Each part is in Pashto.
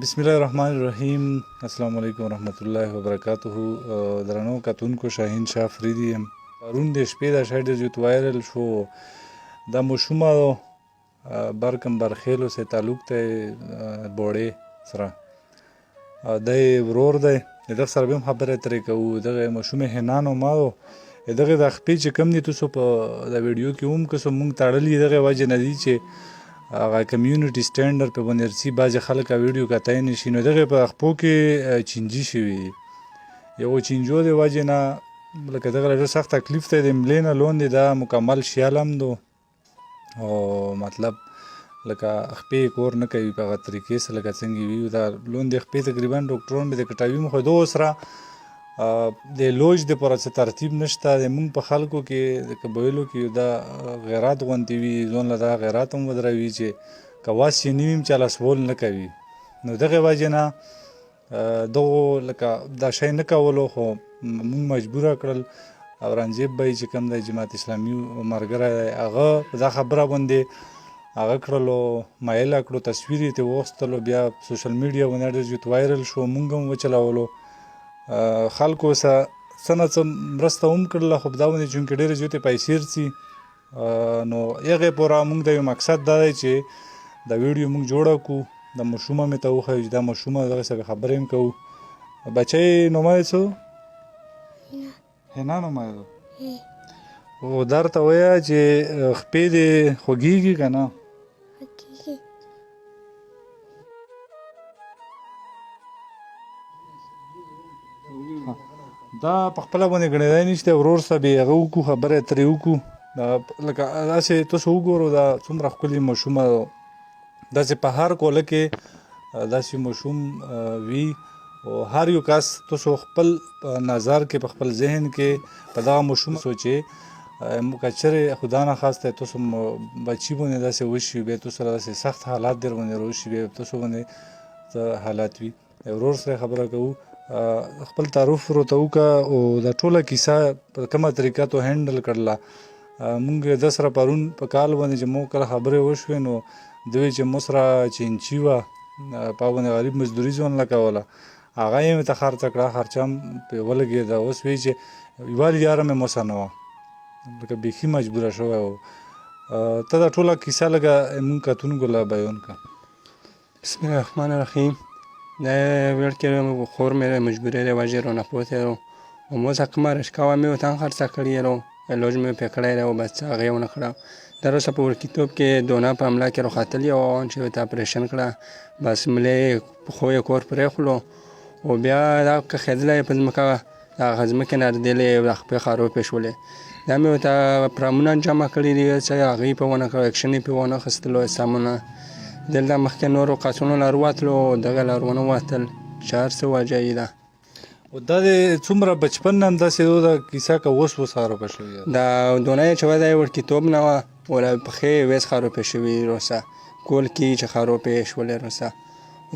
بسم الله الرحمن الرحیم. السلام علیکم ورحمت الله وبرکاته. درنو کتونکو شاهین شاه فریدی یم. پرون د شپې دا شاید جو وایرل شو دا مشومه برکم برخیلو سه تعلق ته بوړې سره د ورور دی دغه سره به هم خبرې ترې کوو. دغه مشومه هنانو ما دغه د خپې چې کم دي تاسو په د ویډیو کې هم که مونږ تړلي دغه وجه نه دي چې هغه کمیونټي سټینډر په باندې بعضې خلک ویډیو کتای نه شي، نو دغې په خپو کې چینجي شوي دي. یو چینجو د وجې نه لکه دغه ډېر سخت تکلیف دی، د ملې نه لوندې دا مکمل شیال هم دو او مطلب لکه خپې کور نه کوي په هغه طریقې سره لکه څنګه وي. دا لوندې خپې تقریبا ډاکټران به د کټوي مو خو دغو سره د لوج دپاره څه ترتیب نشته. د مونږ په خلکو کې د قبایلو کې دا غیرات غوندې وي، ځان له دا غیرات هم ودروي چې که واس یې نه وي چاله سول نه کوي. نو دغې وجې نه دغو لکه دا شی نه کولو خو مونږ مجبوره کړل. اورنګزیب بی چې کوم دی جماعت اسلامي ملګری دی هغه په دا خبره باندې هغه کړلو مایله کړو، تصویر یې ترې واخیستلو، بیا سوشل میډیا باندې ډېر زیات وایرل شو، مونږ هم وچلولو، خلکو سره څه نه څه مرسته هم کړله. خو په دا باندې چونکې ډېرې زیاتې پیسې رسي نو هغې پوره مونږ د یو مقصد دا دی چې دا ویډیو مونږ جوړه کړو. د مشومه مې ته وښیو چې دا مشومه دغسې خبرې هم کوو. بچی نومه یې څه؟ حنا نومه یې او درته وایه چې خپې دې خوږېږي که نه؟ دا په خپله باندې ګڼېدی نشته، ورور سره بې هغه وکړو، خبرې ترې وکړو. لکه داسې تاسو وګورو دا څومره ښکلې مشومه داسې په هر کوله کې داسې مشوم وي او هر یو کس تاسو خپل نظر کې په خپل ذهن کې په دغه مشوم سوچې که چېرې خدا نخواسته تاسو بچي باندې داسې وشي، بیا تاسو سره داسې سخت حالات در باندې راشي، بیا تاسو باندې څه حالات وي. ورور سره خبره کوو، خپل تعارف ورته وکړه او دا ټوله کیسه په کومه طریقه تو هینډل کړله. مونږ د سره پرون په کال باندې چې مو کله خبرې وشوې نو دوی چې مو سره چینچي وه په باندې غریب مزدوري ځان له کوله، هغه یې مې ته خرڅه کړه، خرچه هم پرې ولګېده. اوس وایي چې یوه لیاره مې موسه نه وه، لکه بیخي مجبوره شوی و. ته دا ټوله کیسه لږه مونږ کتونکو له بیان کړه. بسم الله الرحمن الرحیم. ده ویل که خور میره مجبوری رو وجه رو نپوته رو و موز حقما رشکاوه می و تن خرصه کری رو لوج می پکڑه رو بس آغیه و نکڑه در رو سپور کتاب که دونا پا عمله که رو خاتلی و آن چه تا پریشن کڑه بس ملی خوی کور پره خلو و بیا دا که خیدله پزمکه دا غزمکه نردیلی و خپی خارو پیشوله دا می و تا پرامونا جمع کری دیگه چه آغیه پا ونه کرو اکشنی پا ونه خستلو سامونا دلته مخکې نورو قاچونو لرواتلو دغه لرونه واتل شهر څه وجه ده. او دا د څومره بچپن نه همداسې دا کیسه که اوس خرابه شوې دا دونه چې وای دا ورکتاب نه وه ولا پخې ویس خرابې شوي روسه کول کې چې خرابې شولې روسه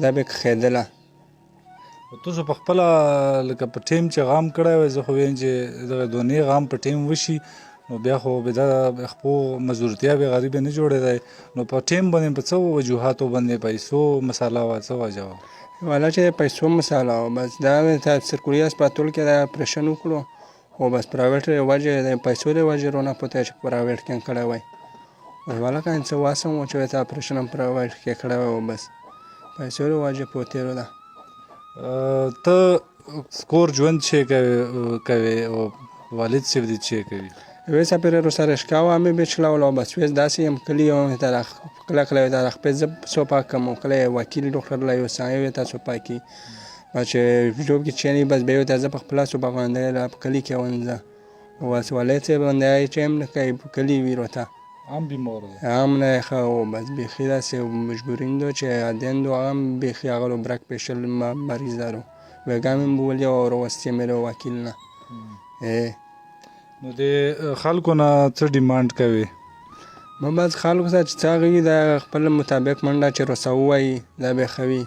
دا به خېدله. تاسو په خپله لکه په ټیم چې غام کړی وای، زه خو وایم چې دغه دونې غام په ټیم وشي نو بیا خو به دا خپو مزورتیا به غریبه نه جوړېدی. نو په ټیم باندې په څه وجوهاتو باندې پیسو مساله وه، څه وجه وه؟ والا چې پیسو مساله وه، بس دا ته سرکوري هسپتال کې دا اپریشن وکړو او بس پرایویټ وجه د پیسو د وجې رونه پته چې پرایویټ کې کړی وای والا که څه واسم و چې ته اپریشن هم پرایویټ کې کړی وای او بس پیسو د وجې پوتېرو ده. ته کور ژوند چې کوې او والد صاحب دې چې کوي؟ ویسا پر رو سرشکاوه می بچلاولو بس ویس داسې یم کلی یم در کله کله در خپل زب سوپا کم کله وکیل ډاکټر لا یو سایه ته سوپا کی بچ جوب کی چنی بس به ته زب خپل سوپا باندې لا کلی کې ونځه واس ولته باندې چم نه کوي کلی ویروتا هم بیمار دی هم نه خو بس به خیره سه مجبورین دو چې ادن دو هم به خیاغلو برک پېشل مریض دارو وګام بولی او وروسته مې وکیل نه نو د خلکو نه څه ډیمانډ کوي؟ ما بعض خلکو سره چې څه غوي د خپل مطابق منډه چې روسه ووایي دا به ښه وي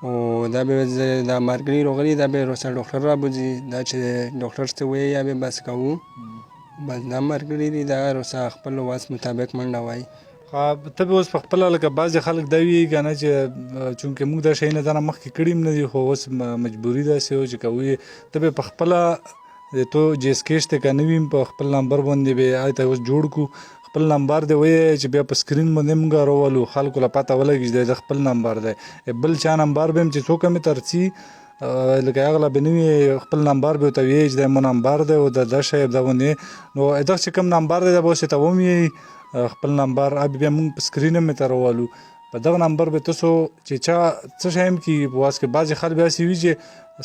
او دا به د مرګري روغلي دا به روسه ډاکټر رابوځي دا چې ډاکټر څه وایي یا به بس کوو بس دا مرګري دي دا روسه خپل واس مطابق منډه وایي. ته به اوس په خپله لکه بعضې خلک دا وایي که نه چې چونکې موږ دا شیونه دنه مخکې کړي هم نه دي خو اوس مجبوري داسې و چې که وایي ته به په خپله تو جیسکیش ته که نه وي په خپل نمبر باندې به هلته اوس جوړ کړو خپل نمبر دی وایي چې بیا په سکرین باندې موږ راولو خلکو له پته ولګي چې د خپل نمبر دی بل چا نمبر به هم چې څوک مې ترڅي لکه هغه لا به نه وي خپل نمبر به ورته وایي چې دا مو نمبر دی او دا شی دا باندې نو دغه چې کوم نمبر دی دا به اوس یې ته ومویئ خپل نمبر بیا موږ په سکرین هم ته راولو په دغه نمبر به تاسو چې چا څه شی هم کي په واس کې بعضې خلک داسې وي چې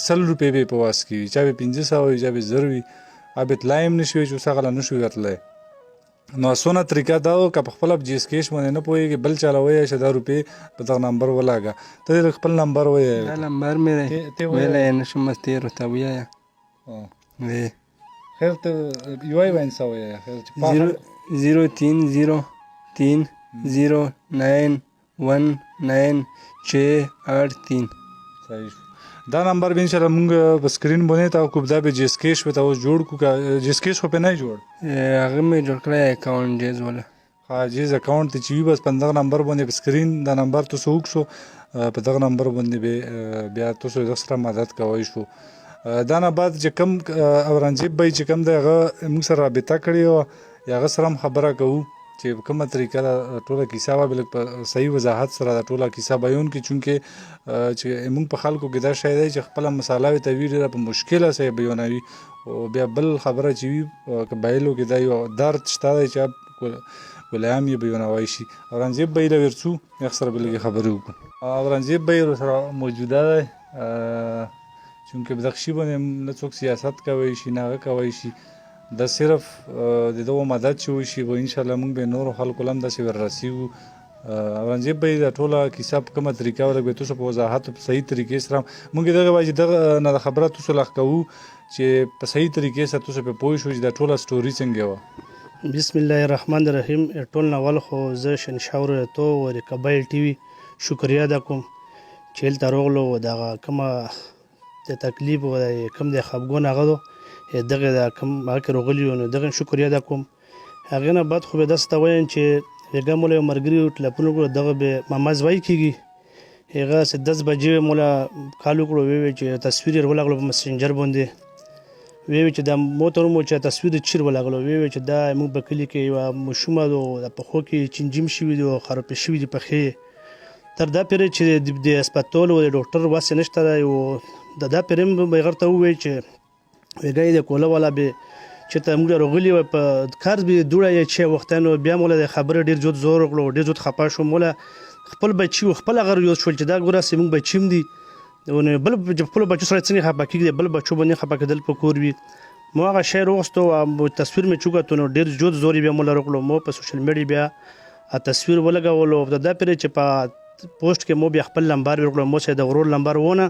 100 روپۍ به یې په واس کې وي چا به 500 وي چا به 1000 وي هغه به تلای هم نه شي چې اوس هغه لا نه شو ورتلی نو اسونه طریقه دا و که په خپله په جیسکیش باندې نه پوهېږي بل چا له ووایه چې دا روپۍ په دغه نمبر ولاږه ته دې خپل نمبر ووایه دا نمبر مې دی ویلی یې نه شم بس تېر ورته ووایه خیر ته یو یې وینسه ووایه خیر چې 0303 091963 صحیح شو دا نمبر به انشاءالله مونږ په سکرین باندې تا کو دا به جیسکیش به تاسو جوړ کو جیسکیش خو په نه جوړ هغه مې جوړ کړی اکاونټ جیز ولا ها جیز اکاونټ ته چې بس 15 نمبر باندې په سکرین دا نمبر تاسو وکړو په دغه نمبر باندې به بیا تاسو د سره مدد کوی شو دا نه بعد چې کم اورنګزیب به چې کم دغه موږ سره رابطه کړی او هغه سره خبره کوو چې کومه طریقه دا ټوله کیسه به په صحیح وضاحت سره دا ټوله کیسه بیان کړي چونکې چې موږ په خلکو کې دا شی دی چې خپله مساله وي ته وي ډېره په مشکله سره بیانوي او بیا بل خبره چې وي قبایلو کې دا یو درد شته دی چې ولایام یې بیانوی شي اورنګزیب به یې له ورڅو یخ سره به لږې خبرې وکړو اورنګزیب به یې سره موجوده دی چونکې په دغه شي باندې نه څوک سیاست کوی شي نه هغه کوی شي دا صرف د دغه مدد چې وشي و انشاءالله موږ به نورو خلکو هم داسې وررسیږو اورنګزیب به دا ټوله کیسه په کومه طریقه ولګوي تاسو په وضاحت په صحیح طریقې سره موږ دغه وایي دغه نه خبره تاسو لغ کوو چې په صحیح طریقې سره تاسو په پوه شو چې دا ټوله سټوري څنګه وه بسم الله الرحمن الرحیم ټول ناول خو زه شنشاور تو او قبایل ټي وي شکریا ده کوم چې هلته راغلو دغه کومه د تکلیف او کوم د خفګون هغه دغه د کوم هغه کې راغلي نو دغه شکریا ده کوم هغې نه بعد خو به داسې ته وایم چې هغه مولا یو ملګري ټلیفون وکړو دغه به ماما زوی کېږي هغه څه 10 بجې مولا کال وکړو ویې چې تصویر یې ولګلو په مسنجر باندې ویې چې دا موتر مو چې تصویر چیر ولګلو ویې چې دا موږ په کلي کې یوه ماشومه ده د پښو کې چنجیم شوي دي او خرابې شوي دي پښې تر دا پورې چې د هسپتال او د ډاکټر واسې نشته دی او دا پورې هم به هغه ته ووایي چې وګای د کوله والا به چې ته موږ راغلی و په کار به دوړه یې چې وختانو بیا مولا د خبره ډیر جوړ زور وکړو ډیر جوړ خپه شو مولا خپل بچي خپل غر یو شول چې دا ګوره سیمون بچیم دي نو بل خپل بچو سره څنګه خپه کیږي بل بچو باندې خپه کېدل په کور وي مو هغه شی وروستو او تصویر مې چوکاته نو ډیر جوړ زور بیا مولا وکړو مو په سوشل میډیا بیا تصویر ولګولو دا پرې چې په پوسټ کې مو بیا خپل نمبر ورکړو مو چې د غرور نمبر ونه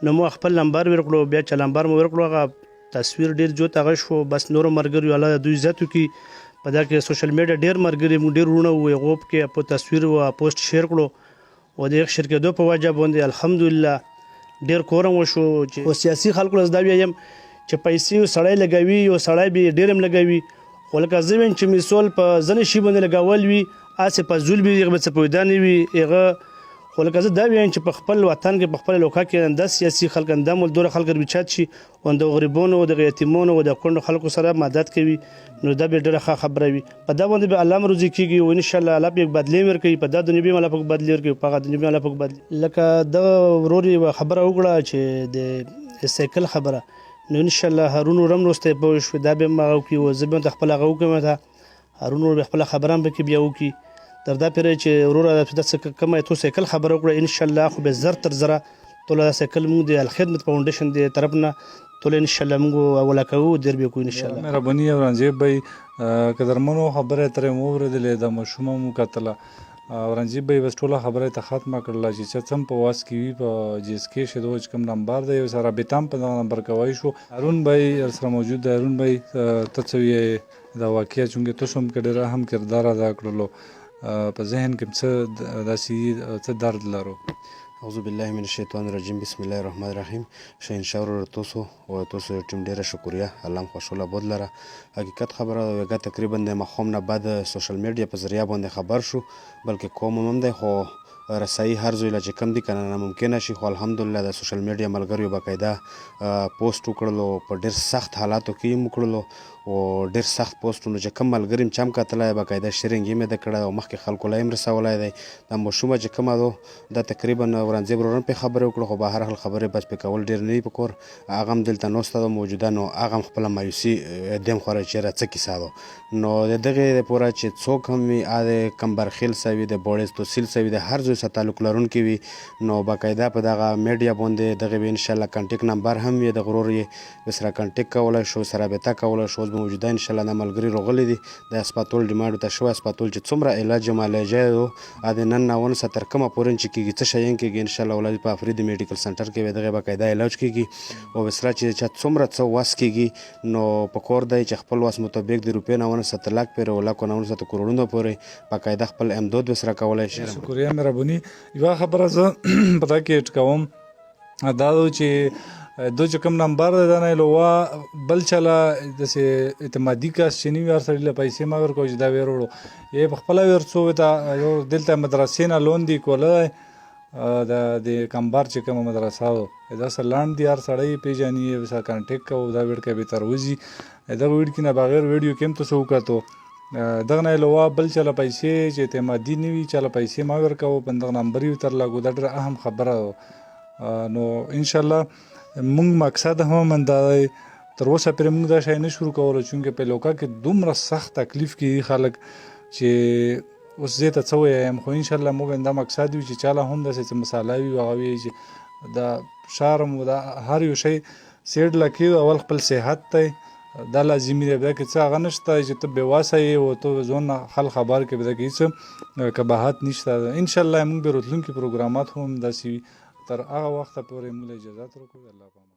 نو مو خپل نمبر ورکړو بیا چې نمبر مو ورکړو هغه تصویر ډیر جوړ هغه شو بس نور مرګري الله دوی عزتو کې په دا کې سوشل میډیا ډیر مرګري مو ډیر ورونه وي غوب کې په تصویر او پوسټ شیر کړو او د یو شرکتو په وجه باندې الحمدلله ډیر کورم وشو چې سیاسي خلکو لز دا ویم چې پیسې سړی لګوي او سړی به ډیرم لګوي خو لکه زمين چې مثال په ځنې شی باندې لګول وي اسه په زول به یغه څه پیدا نه وي هغه خو لکه زه دا وایم چې په خپل وطن کې په خپل لوکا کې د سیاسي خلک اندام ول دوره خلک بچات شي او د غریبونو او د یتیمونو او د کونډو خلکو سره مدد کوي نو دا به ډېره ښه خبره وي په دا باندې به الله روزي کیږي او ان شاء الله الله به بدلی ورکوي په دا دنیا به الله پاک بدلی ورکوي په دنیا به الله پاک بدلی لکه دا وروري خبره وکړه چې د سایکل خبره نو ان شاء الله هارون ورم روسته په شو دا به ما کوي او زبون خپل غو کوم ته هارون ور خپل خبرام به کې بیا وکي تر دا پرې چې وروره د څه کومه تو سایکل خبره وکړه ان شاء الله خو به زر تر زره ټول سایکل موږ د الخدمت فاونډیشن دی طرفنا ټول ان شاء الله موږ ولا کوو در به کو ان شاء الله مهرباني اورنګزیب بھائی قدرمنو خبره ترې مو ورېدلې د مشومه مو کتله اورنګزیب بھائی بس ټوله خبره ته ختمه کړله چې څم په واس کې وي په جیس کې شدو چې کوم نمبر دی سره بیتام په نمبر کوي شو هارون بھائی سره موجود دی هارون بھائی تاسو دا واقعیا چې تاسو هم کډره هم کردار ادا کړلو په ذهن کې څه داسې څه درد لرو اعوذ بالله من الشیطان الرجیم بسم الله الرحمن الرحیم شهنشاه ورور تاسو او تاسو ټیم ډیره شکریه الله مو خوشاله بود لره حقیقت خبره وګه تقریبا د مخوم نه بعد سوشل میډیا په ذریعہ باندې خبر شو بلکې کوم هم دی خو رسایي هر ځای لا چې کم دي کنه ناممکنه شي خو الحمدلله د سوشل میډیا ملګریو باقاعده پوسټ وکړلو په ډیر سخت حالاتو کې یې وکړلو او ډیر سخت پوسټونه چې کم ملګري م چم کتلی باقاعده شیرینګ یې مې د کړی او مخکې خلکو لا یې م رسولی دی دا ماشومه چې کومه ده دا تقریبا ورانځې ورورن پې خبرې وکړو خو به هر حال خبرې بس پې کول ډېر نه دي په کور هغه هم دلته ناسته ده موجوده نو هغه هم خپله مایوسي دیم خوره چېرې څه کیسه ده نو د دغې دپاره چې څوک هم وي د کمبرخیل څه وي د بوړیز توسیل څه وي د هر ځای سره تعلق لرونکي وي نو باقاعده په دغه میډیا باندې دغې به انشاءالله کنټیکټ نمبر هم وي د غرور یې سره کنټیکټ کولی شو سره رابطه کولی شو اوس به موجوده انشاءالله د ملګري راغلي دي د اسپاتول ډیمانډ ته شوی اسپاتول چې څومره علاج معالجه و د نن نه ونه تر کومه پورې چې کېږي څه شیان کېږي انشاءالله ولادي په افریدي میډیکل سنټر کې به دغې باقاعده علاج کېږي او بسره چې چا څومره څه وس کېږي نو په کور دی چې خپل وس مطابق د روپۍ نه ونه سته لاک پورې او لاکو نه ونه سته کروړونو پورې باقاعده خپل امداد ورسره کولی شي شکریه مهرباني یوه خبره زه په دا کې اټ کوم دا ده چې دو چې کوم نمبر ده نه علاوه بل چله داسې اعتمادي کس چې نه وي هر سړي له پیسې مه ورکوه چې دا ویې وروړو یې په خپله ورڅو ته یو دلته مدرسې نه لون دي کولی د کمبار چې کومه مدرسه و دا سره لاند دي هر سړی پېژني سره کنټیکټ کوو دا ویډکه بهتر وځي دغه ویډکې نه بغیر ویډیو کې هم تاسو وکتو دغه نه علاوه بل چله پیسې چې اعتمادي نه وي چله پیسې مه ورکوو په دغه نمبر یې ورترلاګو دا ډېره اهم خبره نو انشاءالله مونږ مقصد هم همدا دی تر اوسه پرې مونږ دا شی نه شروع کولی چونکې په لوکا کې دومره سخت تکلیف کې خلک چې اوس زه ته څه ووایم خو انشاءالله مونږ دا مقصد وي چې چاله هم داسې څه مساله وي هغه وي چې دا شرم دا هر یو شی سیډ لکې اول خپل صحت دی دا لازمي دی بیا کې څه هغه نشته چې ته بېواسه یې او ته ځان خل خبر کې به دا کې څه کباحت نشته انشاءالله مونږ به راتلونکي پروګرامات هم داسې وي تر هغه وخته پورې موږ له اجازه ورکوو الله پامان